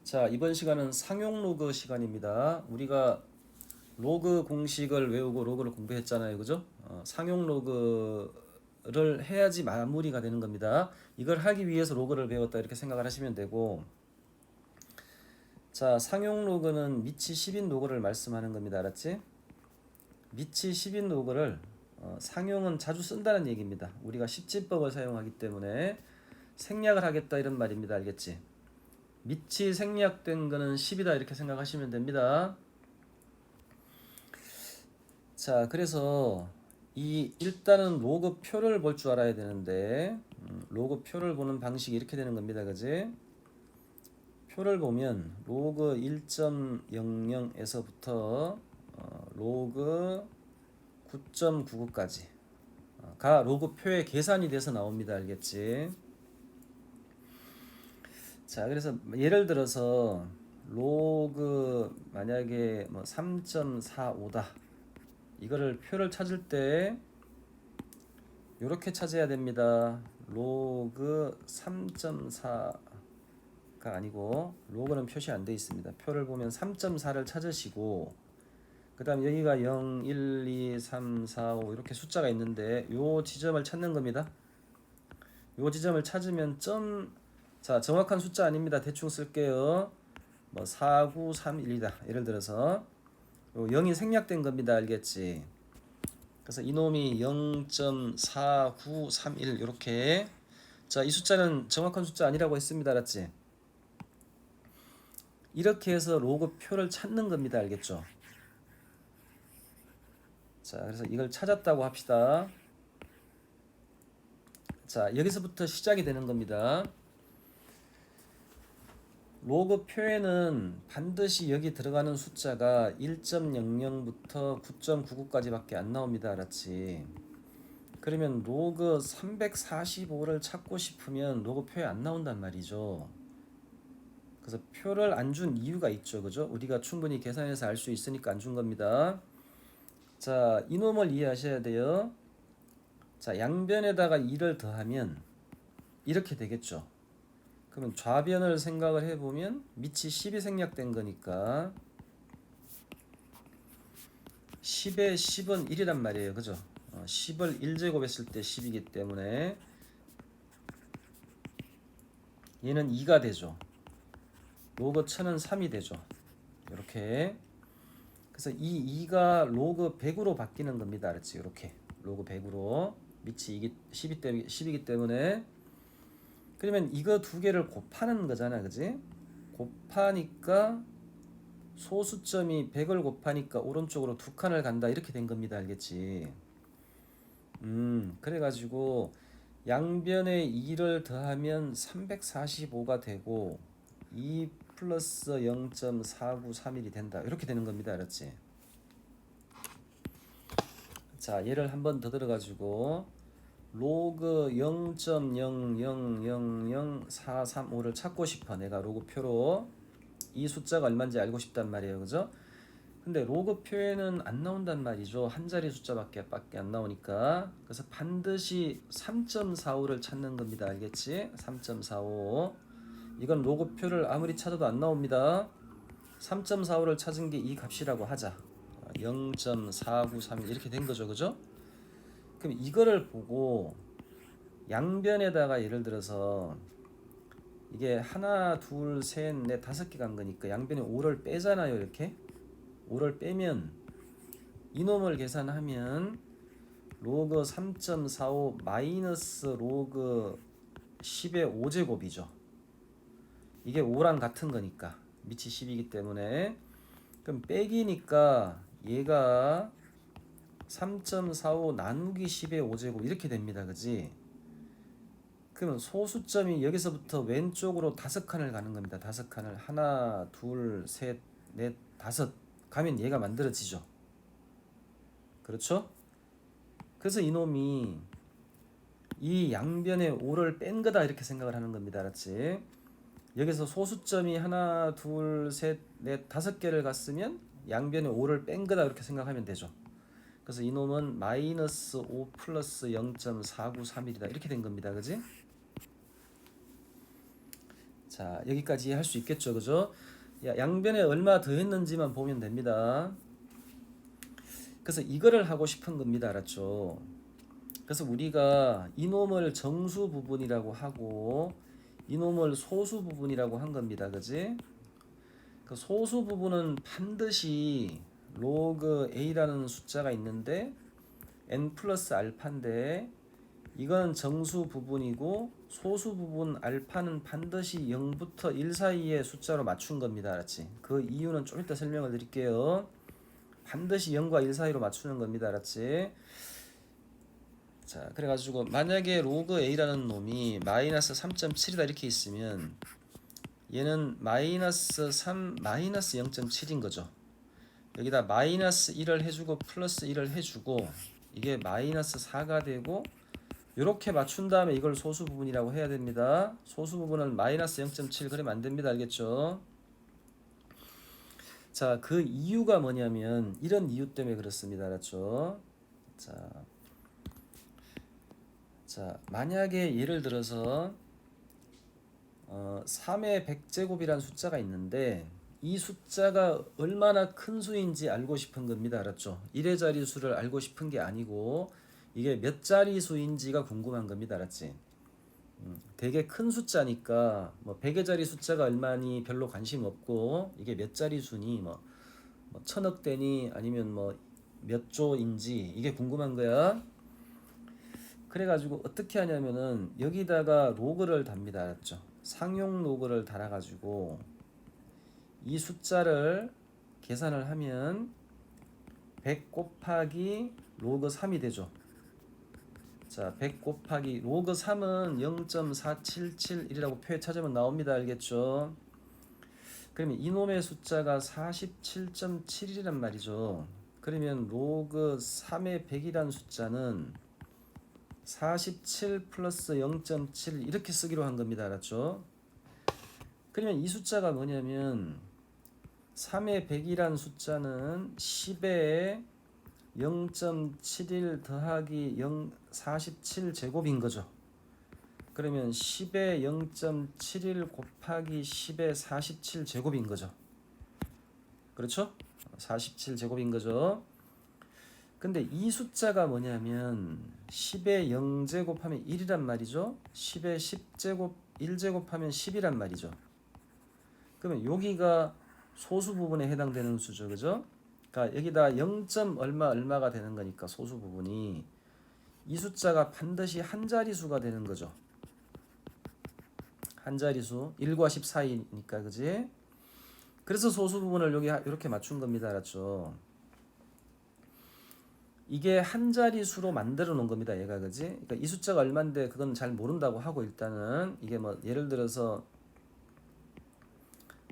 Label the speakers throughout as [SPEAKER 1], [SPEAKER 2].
[SPEAKER 1] 자, 이번 시간은 상용 로그 시간입니다. 우리가 로그 공식을 외우고 로그를 공부했잖아요. 그죠? 상용 로그를 해야지 마무리가 되는 겁니다. 이걸 하기 위해서 로그를 배웠다 이렇게 생각을 하시면 되고, 자, 상용 로그는 미치 10인 로그를 말씀하는 겁니다. 알았지? 미치 10인 로그를 상용은 자주 쓴다는 얘기입니다. 우리가 십진법을 사용하기 때문에 생략을 하겠다 이런 말입니다. 알겠지? 밑이 생략된 거는 10이다 이렇게 생각하시면 됩니다. 자, 그래서 이 일단은 로그 표를 볼 줄 알아야 되는데 로그 표를 보는 방식이 이렇게 되는 겁니다. 그지? 표를 보면 로그 1.00에서부터 로그 9.99까지 가 로그 표에 계산이 돼서 나옵니다. 알겠지? 자, 그래서 예를 들어서 로그 만약에 뭐 3.45다. 이거를 표를 찾을 때 이렇게 찾아야 됩니다. 로그 3.4가 아니고 로그는 표시 안 돼 있습니다. 표를 보면 3.4를 찾으시고 그다음 여기가 0, 1, 2, 3, 4, 5 이렇게 숫자가 있는데 요 지점을 찾는 겁니다. 요 지점을 찾으면 자, 정확한 숫자 아닙니다. 대충 쓸게요. 뭐 49312다. 예를 들어서 0이 생략된 겁니다. 알겠지? 그래서 이놈이 0.4931 이렇게. 자, 이 숫자는 정확한 숫자 아니라고 했습니다. 알았지? 이렇게 해서 로그 표를 찾는 겁니다. 알겠죠? 자, 그래서 이걸 찾았다고 합시다. 자, 여기서부터 시작이 되는 겁니다. 로그 표에는 반드시 여기 들어가는 숫자가 1.00부터 9.99까지 밖에 안 나옵니다. 알았지? 그러면 로그 345를 찾고 싶으면 로그 표에 안 나온단 말이죠. 그래서 표를 안 준 이유가 있죠. 그죠? 우리가 충분히 계산해서 알 수 있으니까 안 준 겁니다. 자, 이놈을 이해하셔야 돼요. 자, 양변에다가 2를 더하면 이렇게 되겠죠. 그러면 좌변을 생각을 해보면 밑이 10이 생략된 거니까 10에 10은 1이란 말이에요. 그죠? 10을 1제곱 했을 때 10이기 때문에 얘는 2가 되죠. 로그 1000은 3이 되죠. 이렇게. 그래서 이 2가 로그 100으로 바뀌는 겁니다. 알았지? 이렇게. 로그 100으로. 밑이 10이기 때문에 그러면 이거 두 개를 곱하는 거잖아. 그지? 곱하니까 소수점이 100을 곱하니까 오른쪽으로 두 칸을 간다. 이렇게 된 겁니다. 알겠지? 그래가지고 양변에 2를 더하면 345가 되고 2 플러스 0.4931이 된다. 이렇게 되는 겁니다. 알았지? 자, 얘를 한 번 더 들어가지고 로그 0.0000435를 찾고 싶어. 내가 로그 표로 이 숫자가 얼마인지 알고 싶단 말이에요. 그죠? 근데 로그 표에는 안 나온단 말이죠. 한 자리 숫자밖에 안 나오니까. 그래서 반드시 3.45를 찾는 겁니다. 알겠지? 3.45. 이건 로그 표를 아무리 찾아도 안 나옵니다. 3.45를 찾은 게 이 값이라고 하자. 0.4931 이렇게 된 거죠. 그죠? 그럼 이거를 보고 양변에다가 예를 들어서 이게 하나, 둘, 셋, 넷, 다섯 개 간 거니까 양변에 5를 빼잖아요. 이렇게 5를 빼면 이놈을 계산하면 로그 3.45 마이너스 로그 10의 5제곱이죠. 이게 5랑 같은 거니까 밑이 10이기 때문에 그럼 빼기니까 얘가 3.45 나누기 10의 5제곱 이렇게 됩니다. 그지? 그러면 소수점이 여기서부터 왼쪽으로 5칸을 가는 겁니다. 5칸을 하나, 둘, 셋, 넷, 다섯 가면 얘가 만들어지죠. 그렇죠? 그래서 이놈이 이 양변에 5를 뺀 거다 이렇게 생각을 하는 겁니다. 알았지? 여기서 소수점이 하나, 둘, 셋, 넷, 다섯 개를 갔으면 양변에 5를 뺀 거다 이렇게 생각하면 되죠. 그래서 이놈은 마이너스 5 플러스 0.4931이다 이렇게 된 겁니다. 그지? 자, 자, 여기까지 할 수 있겠죠, 그죠? 양변에 얼마 더 했는지만 보면 됩니다. 그래서 이거를 하고 싶은 겁니다, 알았죠? 그래서 우리가 이놈을 정수 부분이라고 하고 이놈을 소수 부분이라고 한 겁니다, 그지? 그 소수 부분은 반드시 로그 a라는 숫자가 있는데 n 플러스 알파인데 이건 정수 부분이고 소수 부분 알파는 반드시 0부터 1 사이의 숫자로 맞춘 겁니다. 알았지? 그 이유는 좀 이따 설명을 드릴게요. 반드시 0과 1 사이로 맞추는 겁니다. 알았지? 자, 그래가지고 만약에 로그 a라는 놈이 마이너스 3.7이다 이렇게 있으면 얘는 마이너스 3 마이너스 0.7인 거죠. 여기다 마이너스 1을 해주고 플러스 1을 해주고 이게 마이너스 4가 되고 이렇게 맞춘 다음에 이걸 소수 부분이라고 해야 됩니다. 소수 부분은 마이너스 0.7 그러면 안 됩니다. 알겠죠? 자, 그 이유가 뭐냐면 이런 이유 때문에 그렇습니다. 알았죠? 자, 만약에 예를 들어서 3의 100제곱이라는 숫자가 있는데 이 숫자가 얼마나 큰 수인지 알고 싶은 겁니다. 알았죠? 1의 자리수를 알고 싶은 게 아니고 이게 몇 자리수인지가 궁금한 겁니다. 알았지? 되게 큰 숫자니까 뭐 100의 자리 숫자가 얼마니 별로 관심 없고 이게 몇 자리수니 뭐 천억 대니 아니면 뭐 몇 조인지 이게 궁금한 거야. 그래가지고 어떻게 하냐면은 여기다가 로그를 답니다. 알았죠? 상용 로그를 달아가지고 이 숫자를 계산을 하면 100 곱하기 로그 3이 되죠. 자, 100 곱하기 로그 3은 0.477이라고 표에 찾으면 나옵니다. 알겠죠? 그러면 이놈의 숫자가 47.7이란 말이죠. 그러면 로그 3의 100이란 숫자는 47 플러스 0.7 이렇게 쓰기로 한 겁니다. 알았죠? 그러면 이 숫자가 뭐냐면 3의 100이란 숫자는 10의 0.71 더하기 47 제곱인 거죠. 그러면 10의 0.71 곱하기 10의 47 제곱인 거죠. 그렇죠? 47 제곱인 거죠. 근데 이 숫자가 뭐냐면 10의 0제곱하면 1이란 말이죠. 10의 10제곱 1제곱하면 10이란 말이죠. 그러면 여기가 소수 부분에 해당되는 수죠. 그죠? 그러니까 여기다 0. 얼마가 되는 거니까 소수 부분이 이 숫자가 반드시 한 자리수가 되는 거죠. 한 자리수 1과 10 사이니까 그지? 그래서 소수 부분을 여기 이렇게 맞춘 겁니다. 알았죠? 이게 한 자리수로 만들어 놓은 겁니다. 얘가 그지? 그러니까 이 숫자가 얼마인데 그건 잘 모른다고 하고 일단은 이게 뭐 예를 들어서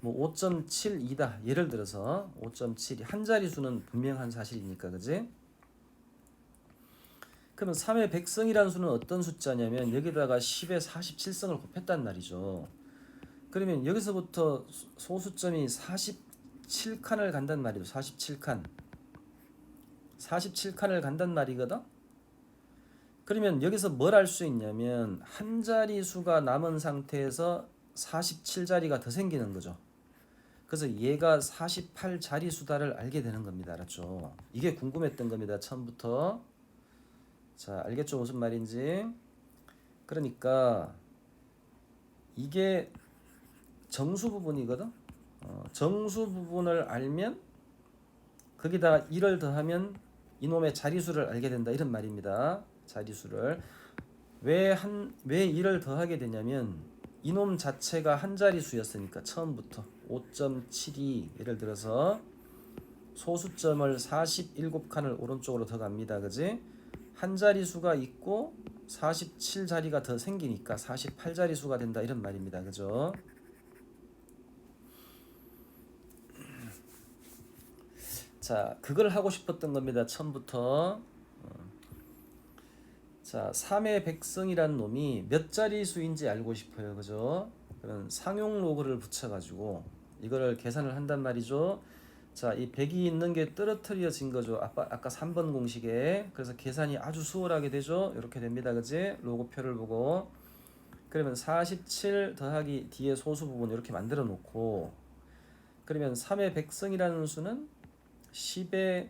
[SPEAKER 1] 뭐 5.72다. 예를 들어서 5.72 한 자리수는 분명한 사실이니까 그지? 그러면 3의 100성이라는 수는 어떤 숫자냐면 여기다가 10의 47성을 곱했단 말이죠. 그러면 여기서부터 소수점이 47칸을 간단 말이죠. 47칸. 47칸을 간단 말이거든. 그러면 여기서 뭘 알 수 있냐면 한 자리수가 남은 상태에서 47자리가 더 생기는 거죠. 그래서 얘가 48자리수다를 알게 되는 겁니다. 알았죠? 이게 궁금했던 겁니다. 처음부터. 자, 알겠죠? 무슨 말인지. 그러니까 이게 정수 부분이거든. 정수 부분을 알면 거기다가 1을 더하면 이놈의 자리수를 알게 된다. 이런 말입니다. 자리수를. 왜 1을 더하게 되냐면 이놈 자체가 한 자리수였으니까 처음부터 5.72 예를 들어서 소수점을 47칸을 오른쪽으로 더 갑니다. 그지? 한 자리수가 있고 47자리가 더 생기니까 48자리수가 된다. 이런 말입니다. 그죠? 자, 그걸 하고 싶었던 겁니다. 처음부터. 자, 3의 백성이라는 놈이 몇 자리수인지 알고 싶어요. 그죠? 그럼 상용 로그를 붙여가지고 이거를 계산을 한단 말이죠. 자, 이 100이 있는 게 떨어뜨려진 거죠. 아까 3번 공식에. 그래서 계산이 아주 수월하게 되죠. 이렇게 됩니다. 그지? 로그표를 보고. 그러면 47 더하기 뒤에 소수 부분 이렇게 만들어 놓고, 그러면 3의 백성이라는 수는 10의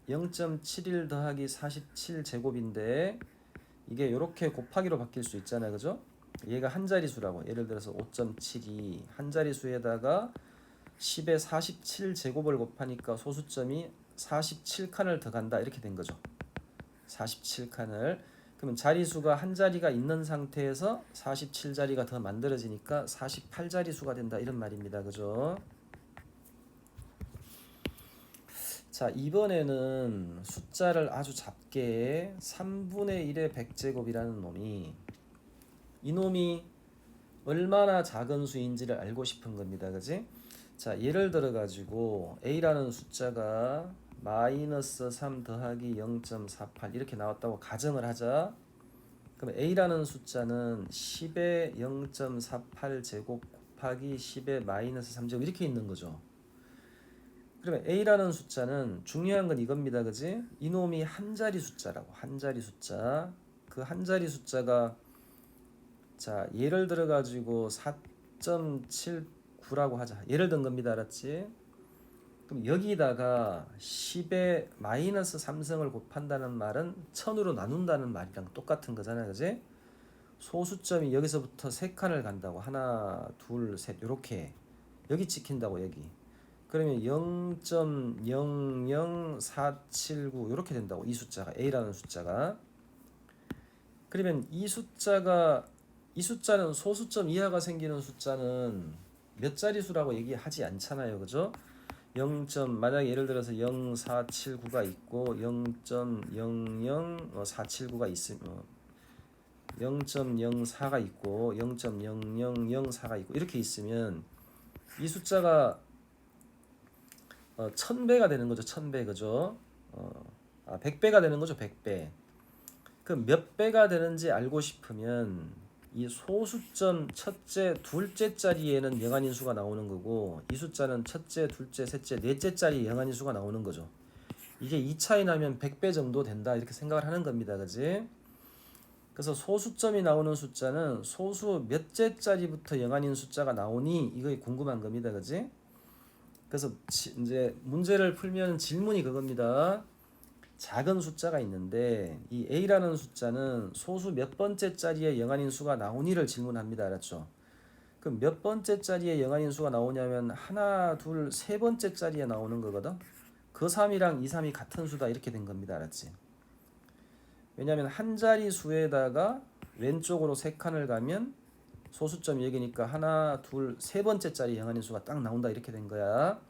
[SPEAKER 1] 0.71 더하기 47 제곱인데 이게 이렇게 곱하기로 바뀔 수 있잖아요, 그죠? 얘가 한 자리수라고. 예를 들어서 5.72 한 자리수에다가 10의 47 제곱을 곱하니까 소수점이 47칸을 더 간다 이렇게 된 거죠. 47칸을. 그러면 자리수가 한 자리가 있는 상태에서 47자리가 더 만들어지니까 48자리수가 된다 이런 말입니다, 그죠? 자, 이번에는 숫자를 아주 작게 3분의 1의 100제곱이라는 놈이, 이놈이 얼마나 작은 수인지를 알고 싶은 겁니다, 그지? 자, 예를 들어 가지고 A라는 숫자가 마이너스 3 더하기 0.48 이렇게 나왔다고 가정을 하자. 그럼 A라는 숫자는 10의 0.48 제곱 곱하기 10의 마이너스 3제곱 이렇게 있는 거죠. 그러면 A라는 숫자는 중요한 건 이겁니다, 그지? 이놈이 한 자리 숫자라고. 한 자리 숫자. 그 한 자리 숫자가, 자, 예를 들어 가지고 4.79라고 하자. 예를 든 겁니다, 알았지? 그럼 여기다가 10의 마이너스 3승을 곱한다는 말은 1000으로 나눈다는 말이랑 똑같은 거잖아요, 그지? 소수점이 여기서부터 3칸을 간다고. 하나, 둘, 셋 이렇게 여기 찍힌다고, 여기. 그러면 0.00479 이렇게 된다고. 이 숫자가, A라는 숫자가. 그러면 이 숫자는 소수점 이하가 생기는 숫자는 몇 자리수라고 얘기하지 않잖아요, 그죠? 만약에 예를 들어서 0479가 있고 0.00479가 있으면 0.04가 있고 0.0004가 있고 이렇게 있으면 이 숫자가 1000배가 되는 거죠. 1000배, 그죠? 100배가 되는 거죠. 100배. 그럼 몇 배가 되는지 알고 싶으면 이 소수점 첫째, 둘째 자리에는 영한인수가 나오는 거고, 이 숫자는 첫째, 둘째, 셋째, 넷째 자리에 영한인수가 나오는 거죠. 이게 2차이 나면 100배 정도 된다 이렇게 생각을 하는 겁니다, 그지? 그래서 소수점이 나오는 숫자는 소수 몇째 자리부터 영한인 숫자가 나오니 이거 궁금한 겁니다, 그지? 그래서 이제 문제를 풀면 질문이 그겁니다. 작은 숫자가 있는데 이 A라는 숫자는 소수 몇 번째 자리에 영한인 수가 나오니를 질문합니다, 알았죠? 그럼 몇 번째 자리에 영한인 수가 나오냐면 하나, 둘, 세 번째 자리에 나오는 거거든. 그 3이랑 2, 3이 같은 수다 이렇게 된 겁니다, 알았지? 왜냐하면 한 자리 수에다가 왼쪽으로 3칸을 가면 소수점이 여기니까 하나, 둘, 세 번째 자리 영한인 수가 딱 나온다 이렇게 된 거야.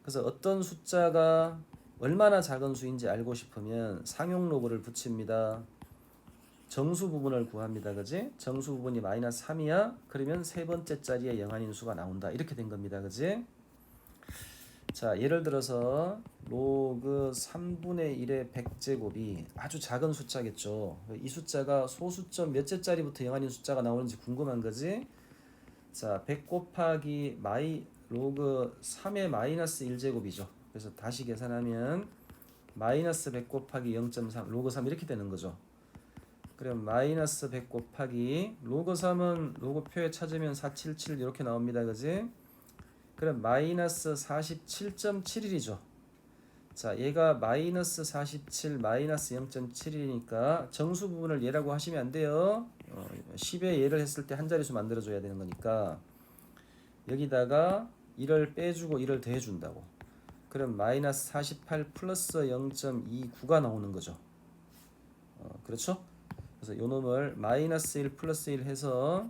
[SPEAKER 1] 그래서 어떤 숫자가 얼마나 작은 수인지 알고 싶으면 상용 로그를 붙입니다. 정수 부분을 구합니다, 그지? 정수 부분이 마이너스 3이야. 그러면 세 번째 자리에 영한인 수가 나온다 이렇게 된 겁니다, 그지? 자, 예를 들어서 로그 3분의 1의 100제곱이 아주 작은 숫자겠죠. 이 숫자가 소수점 몇째 자리부터 영한인 숫자가 나오는지 궁금한 거지. 자, 100 곱하기 로그 3의 마이너스 1제곱이죠. 그래서 다시 계산하면 마이너스 100 곱하기 0.3 로그 3 이렇게 되는 거죠. 그럼 마이너스 100 곱하기 로그 3은 로그 표에 찾으면 477 이렇게 나옵니다, 그지? 그럼 마이너스 47.71이죠. 자, 얘가 마이너스 47 마이너스 0.71이니까 정수 부분을 얘라고 하시면 안 돼요. 10의 얘를 했을 때 한 자리수 만들어줘야 되는 거니까 여기다가 1을 빼주고 1을 더해준다고. 그럼 마이너스 48 플러스 0.29가 나오는 거죠. 그렇죠? 그래서 요 놈을 마이너스 1 플러스 1 해서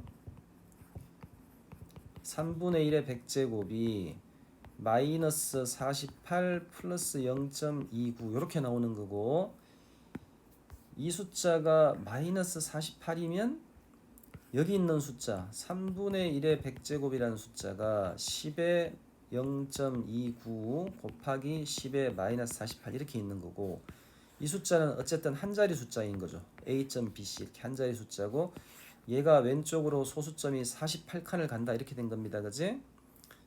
[SPEAKER 1] 3분의 1의 100제곱이 마이너스 48 플러스 0.29 이렇게 나오는 거고, 이 숫자가 마이너스 48이면 여기 있는 숫자 3분의 1의 100제곱이라는 숫자가 10의 0.29 곱하기 10의 마이너스 48 이렇게 있는 거고, 이 숫자는 어쨌든 한 자리 숫자인 거죠. A.BC 이렇게 한 자리 숫자고, 얘가 왼쪽으로 소수점이 48칸을 간다 이렇게 된 겁니다, 그지?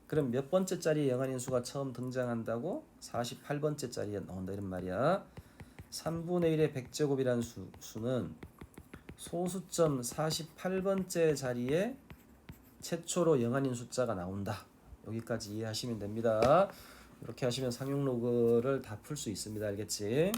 [SPEAKER 1] 그럼 몇 번째 자리에 영한인 수가 처음 등장한다고? 48번째 자리에 나온다 이런 말이야. 3분의 1의 100제곱이라는 수는 소수점 48번째 자리에 최초로 영한인 숫자가 나온다. 여기까지 이해하시면 됩니다. 이렇게 하시면 상용 로그를 다 풀 수 있습니다. 알겠지?